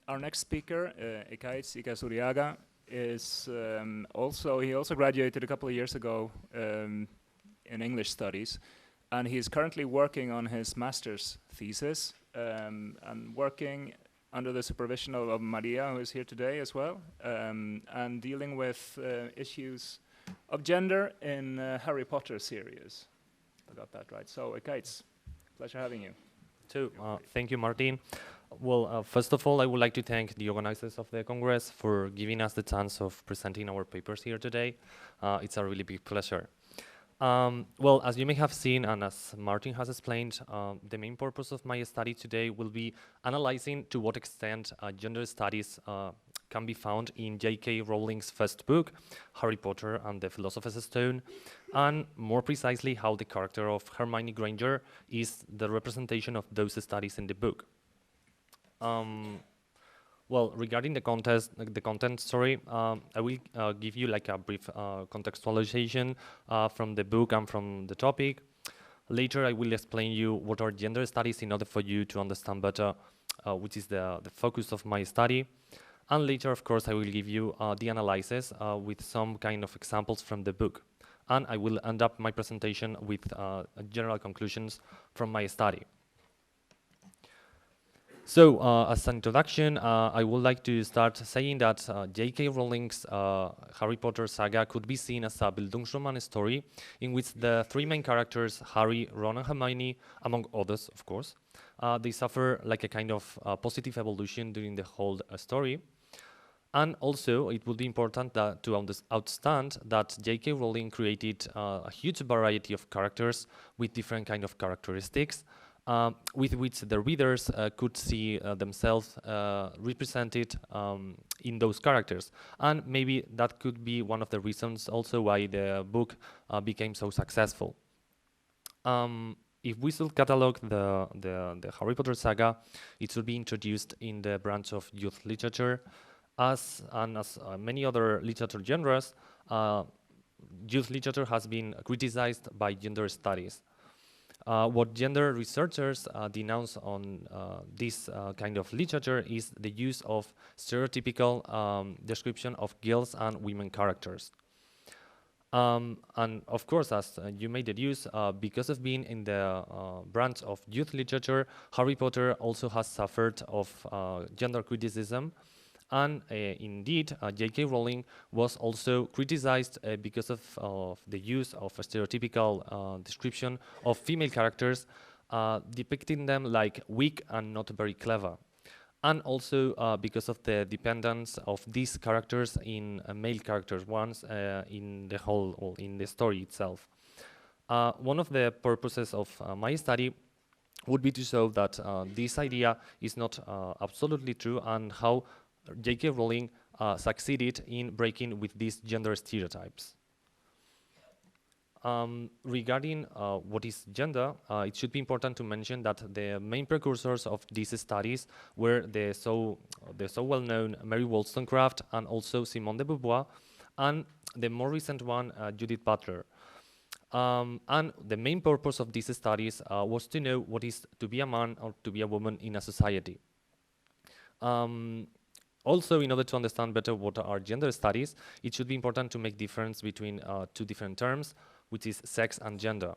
Our next speaker, Ekaitz Ikazuriaga, is he also graduated a couple of years ago in English studies, and he's currently working on his master's thesis and working under the supervision of Maria, who is here today as well, and dealing with issues of gender in Harry Potter series. I got that right. So, Ekaitz, pleasure having you. Thank you, Martin. Well, first of all, I would like to thank the organizers of the Congress for giving us the chance of presenting our papers here today. It's a really big pleasure. Well, as you may have seen, and as Martin has explained, the main purpose of my study today will be analyzing to what extent gender studies can be found in J.K. Rowling's first book, Harry Potter and the Philosopher's Stone, and more precisely how the character of Hermione Granger is the representation of those studies in the book. Well, regarding the content, I will give you like a brief contextualization from the book and from the topic. Later, I will explain you what are gender studies in order for you to understand better which is the focus of my study. And later, of course, I will give you the analysis with some kind of examples from the book. And I will end up my presentation with general conclusions from my study. So, as an introduction, I would like to start saying that J.K. Rowling's Harry Potter saga could be seen as a Bildungsroman story in which the three main characters, Harry, Ron, and Hermione, among others, of course, they suffer like a kind of positive evolution during the whole story. And also, it would be important to understand that J.K. Rowling created a huge variety of characters with different kind of characteristics, with which the readers could see themselves represented in those characters. And maybe that could be one of the reasons also why the book became so successful. If we should catalog the Harry Potter saga, it should be introduced in the branch of youth literature. As many other literature genres, youth literature has been criticized by gender studies. What gender researchers denounce on this kind of literature is the use of stereotypical description of girls and women characters. And of course, as you may deduce, because of being in the branch of youth literature, Harry Potter also has suffered of gender criticism. And indeed, J.K. Rowling was also criticized because of the use of a stereotypical description of female characters, depicting them like weak and not very clever. And also because of the dependence of these characters in male characters ones in the story itself. One of the purposes of my study would be to show that this idea is not absolutely true, and how J.K. Rowling succeeded in breaking with these gender stereotypes. Regarding what is gender, it should be important to mention that the main precursors of these studies were the so well-known Mary Wollstonecraft and also Simone de Beauvoir, and the more recent one, Judith Butler. And the main purpose of these studies was to know what is to be a man or to be a woman in a society. Also, in order to understand better what are gender studies, it should be important to make difference between two different terms, which is sex and gender.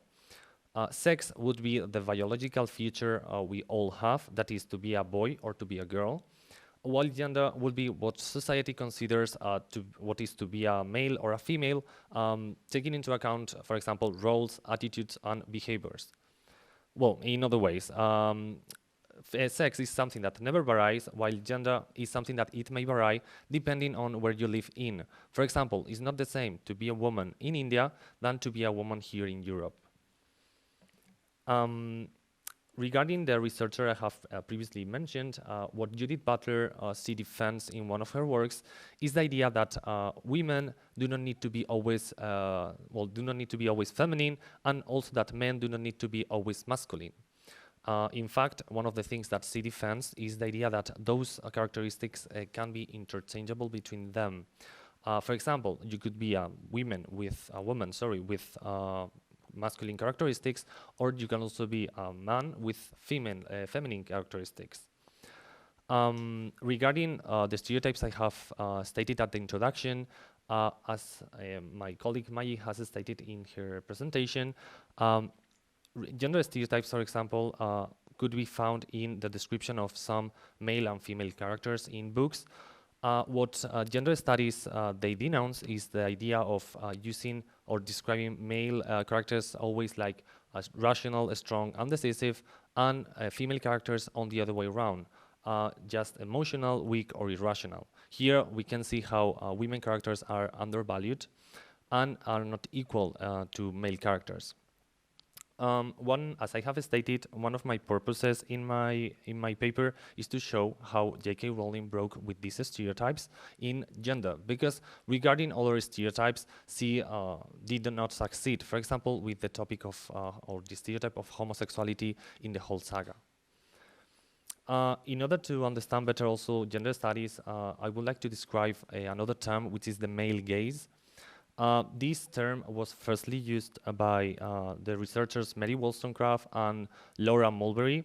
Sex would be the biological feature we all have, that is to be a boy or to be a girl, while gender would be what society considers what is to be a male or a female, taking into account, for example, roles, attitudes, and behaviors. Well, in other ways, sex is something that never varies, while gender is something that it may vary depending on where you live in. For example, it's not the same to be a woman in India than to be a woman here in Europe. Regarding the researcher I have previously mentioned, what Judith Butler she defends in one of her works is the idea that women do not need to be always feminine, and also that men do not need to be always masculine. In fact, one of the things that she defends is the idea that those characteristics can be interchangeable between them. For example, you could be a woman with masculine characteristics, or you can also be a man with feminine characteristics. Regarding the stereotypes I have stated at the introduction, as my colleague Mai has stated in her presentation, gender stereotypes, for example, could be found in the description of some male and female characters in books. What gender studies they denounce is the idea of using or describing male characters always like rational, strong, and decisive, and female characters on the other way around, just emotional, weak, or irrational. Here we can see how women characters are undervalued and are not equal to male characters. As I have stated, one of my purposes in my paper is to show how J.K. Rowling broke with these stereotypes in gender, because regarding other stereotypes, she did not succeed. For example, with the topic of or the stereotype of homosexuality in the whole saga. In order to understand better also gender studies, I would like to describe another term, which is the male gaze. This term was firstly used by the researchers Mary Wollstonecraft and Laura Mulberry,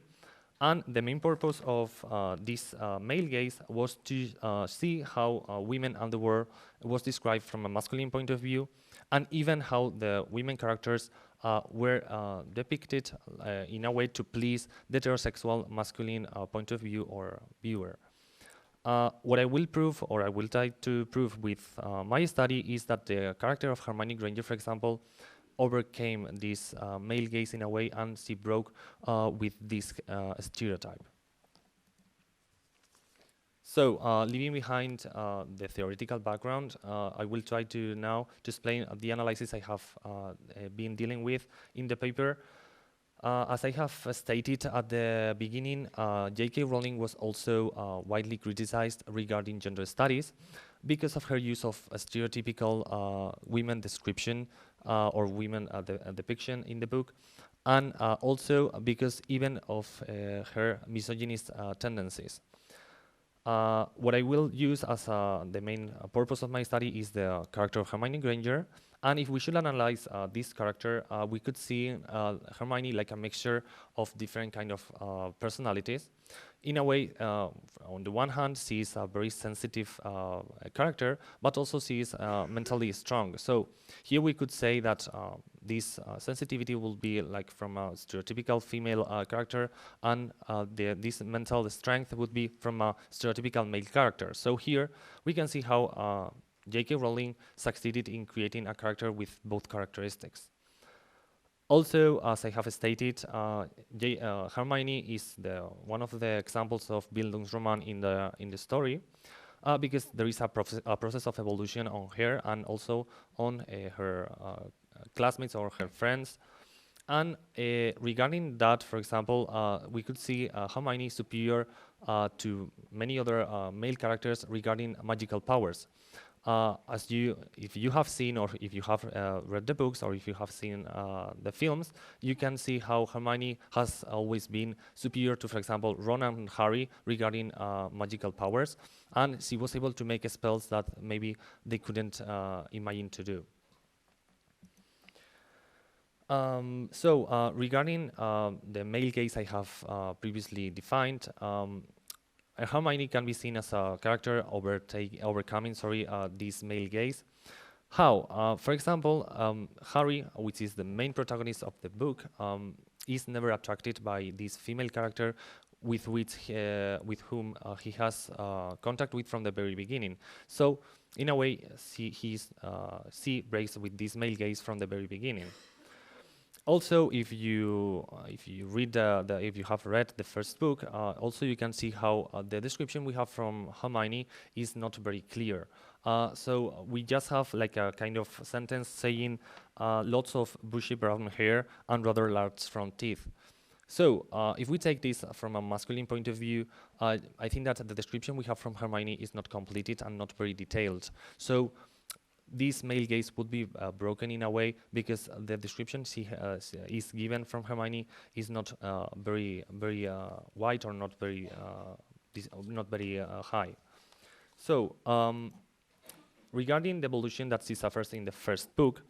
and the main purpose of this male gaze was to see how women and the world was described from a masculine point of view, and even how the women characters were depicted in a way to please the heterosexual masculine point of view or viewer. What I will prove, or I will try to prove with my study, is that the character of Hermione Granger, for example, overcame this male gaze in a way, and she broke with this stereotype. So, leaving behind the theoretical background, I will try to now to explain the analysis I have been dealing with in the paper. As I have stated at the beginning, J.K. Rowling was also widely criticized regarding gender studies because of her use of a stereotypical women description or women depiction in the book, and also because even of her misogynist tendencies. What I will use as the main purpose of my study is the character of Hermione Granger. And if we should analyze this character, we could see Hermione like a mixture of different kind of personalities. In a way, on the one hand, she is a very sensitive character, but also she is mentally strong. So here we could say that this sensitivity will be like from a stereotypical female character, and this mental strength would be from a stereotypical male character. So here we can see how J.K. Rowling succeeded in creating a character with both characteristics. Also, as I have stated, Hermione is one of the examples of Bildungsroman in the story, because there is a process of evolution on her and also on her classmates or her friends. And regarding that, for example, we could see Hermione superior to many other male characters regarding magical powers. If you have seen, or if you have read the books, or if you have seen the films, you can see how Hermione has always been superior to, for example, Ron and Harry regarding magical powers, and she was able to make spells that maybe they couldn't imagine to do. Regarding the male gaze I have previously defined, Hermione can be seen as a character overcoming this male gaze. How? For example, Harry, which is the main protagonist of the book, is never attracted by this female character with whom he has contact with from the very beginning. So, in a way, she breaks with this male gaze from the very beginning. Also, if you have read the first book, also you can see how the description we have from Hermione is not very clear. So we just have like a kind of sentence saying lots of bushy brown hair and rather large front teeth. So if we take this from a masculine point of view, I think that the description we have from Hermione is not completed and not very detailed. So this male gaze would be broken in a way because the description is given from Hermione is not very wide or not very high. So regarding the evolution that she suffers in the first book,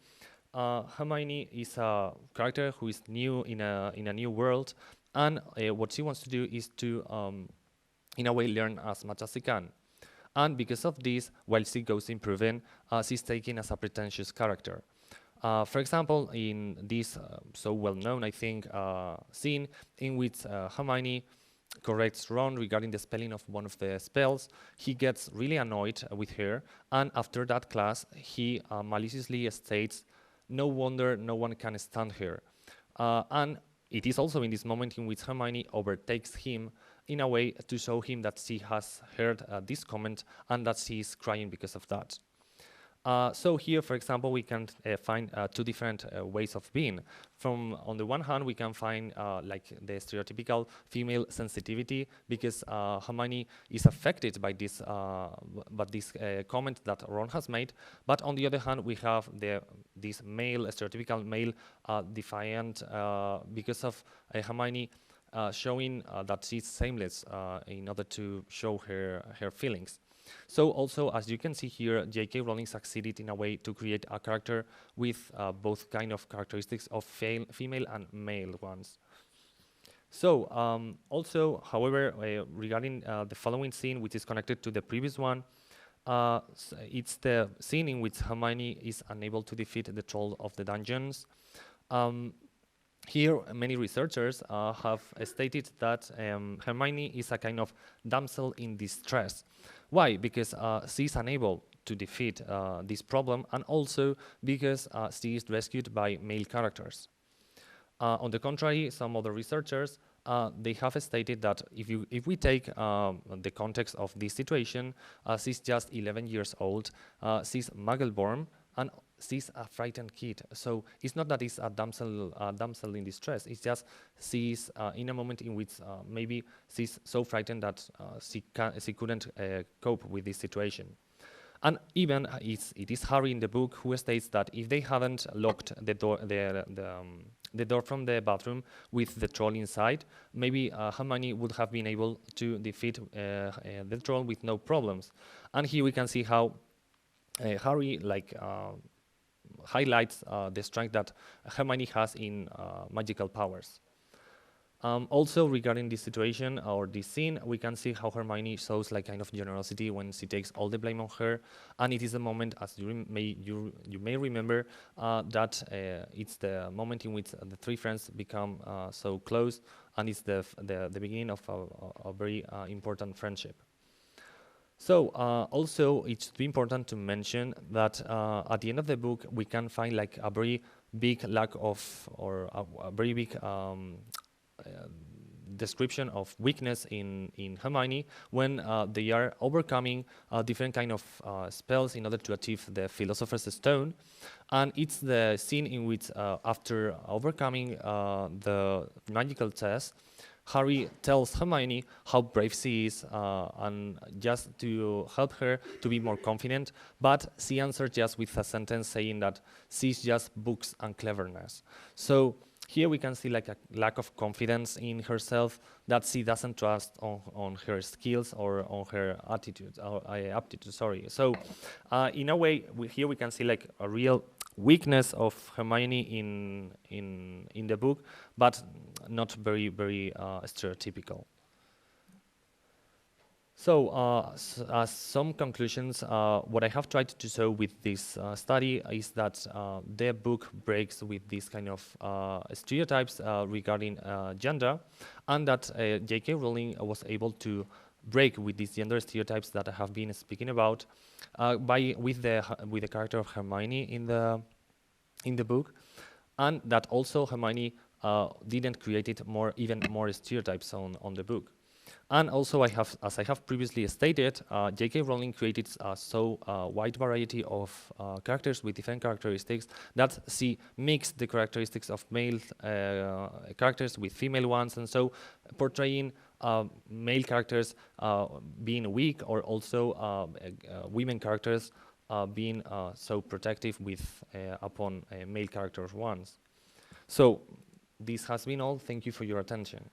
Hermione is a character who is new in a new world, and what she wants to do is to in a way, learn as much as she can. And because of this, while she goes improving, she's taken as a pretentious character. For example, in this so well-known, I think, scene in which Hermione corrects Ron regarding the spelling of one of the spells, he gets really annoyed with her, and after that class, he maliciously states, "No wonder no one can stand her." And it is also in this moment in which Hermione overtakes him in a way to show him that she has heard this comment and that she is crying because of that. So here, for example, we can find two different ways of being. On the one hand, we can find like the stereotypical female sensitivity, because Hermione is affected by this comment that Ron has made. But on the other hand, we have this stereotypical male defiant, because of Hermione showing that she's shameless in order to show her feelings. So also, as you can see here, J.K. Rowling succeeded in a way to create a character with both kind of characteristics of female and male ones. So also, however, regarding the following scene, which is connected to the previous one, it's the scene in which Hermione is unable to defeat the troll of the dungeons. Here, many researchers have stated that Hermione is a kind of damsel in distress. Why? Because she is unable to defeat this problem, and also because she is rescued by male characters. On the contrary, some other researchers they have stated that if we take the context of this situation, she's just 11 years old, she's Muggle-born, and she's a frightened kid. So it's not that it's a damsel in distress. It's just she's in a moment in which maybe she's so frightened that she couldn't cope with this situation. And even it is Harry in the book who states that if they hadn't locked the door from the bathroom with the troll inside, maybe Hermione would have been able to defeat the troll with no problems. And here we can see how Harry highlights the strength that Hermione has in magical powers. Also, regarding this situation or this scene, we can see how Hermione shows like kind of generosity when she takes all the blame on her, and it is the moment, as you may remember, that it's the moment in which the three friends become so close, and it's the beginning of a very important friendship. So also, it's important to mention that at the end of the book, we can find like a very big lack of, or a very big description of weakness in Hermione when they are overcoming different kind of spells in order to achieve the Philosopher's Stone. And it's the scene in which after overcoming the magical test, Harry tells Hermione how brave she is and just to help her to be more confident, but she answers just with a sentence saying that she's just books and cleverness. So here we can see like a lack of confidence in herself, that she doesn't trust on her skills or on her attitude, or aptitude, sorry. So in a way, here we can see like a real weakness of Hermione in the book, but not very stereotypical. So, as some conclusions, what I have tried to show with this study is that the book breaks with these kind of stereotypes regarding gender, and that J.K. Rowling was able to break with these gender stereotypes that I have been speaking about with the character of Hermione in the book, and that also Hermione didn't create even more stereotypes on the book. And also, as I have previously stated, J.K. Rowling created so wide variety of characters with different characteristics that she mixed the characteristics of male characters with female ones, and so portraying male characters being weak, or also women characters being so protective upon male characters ones. So this has been all. Thank you for your attention.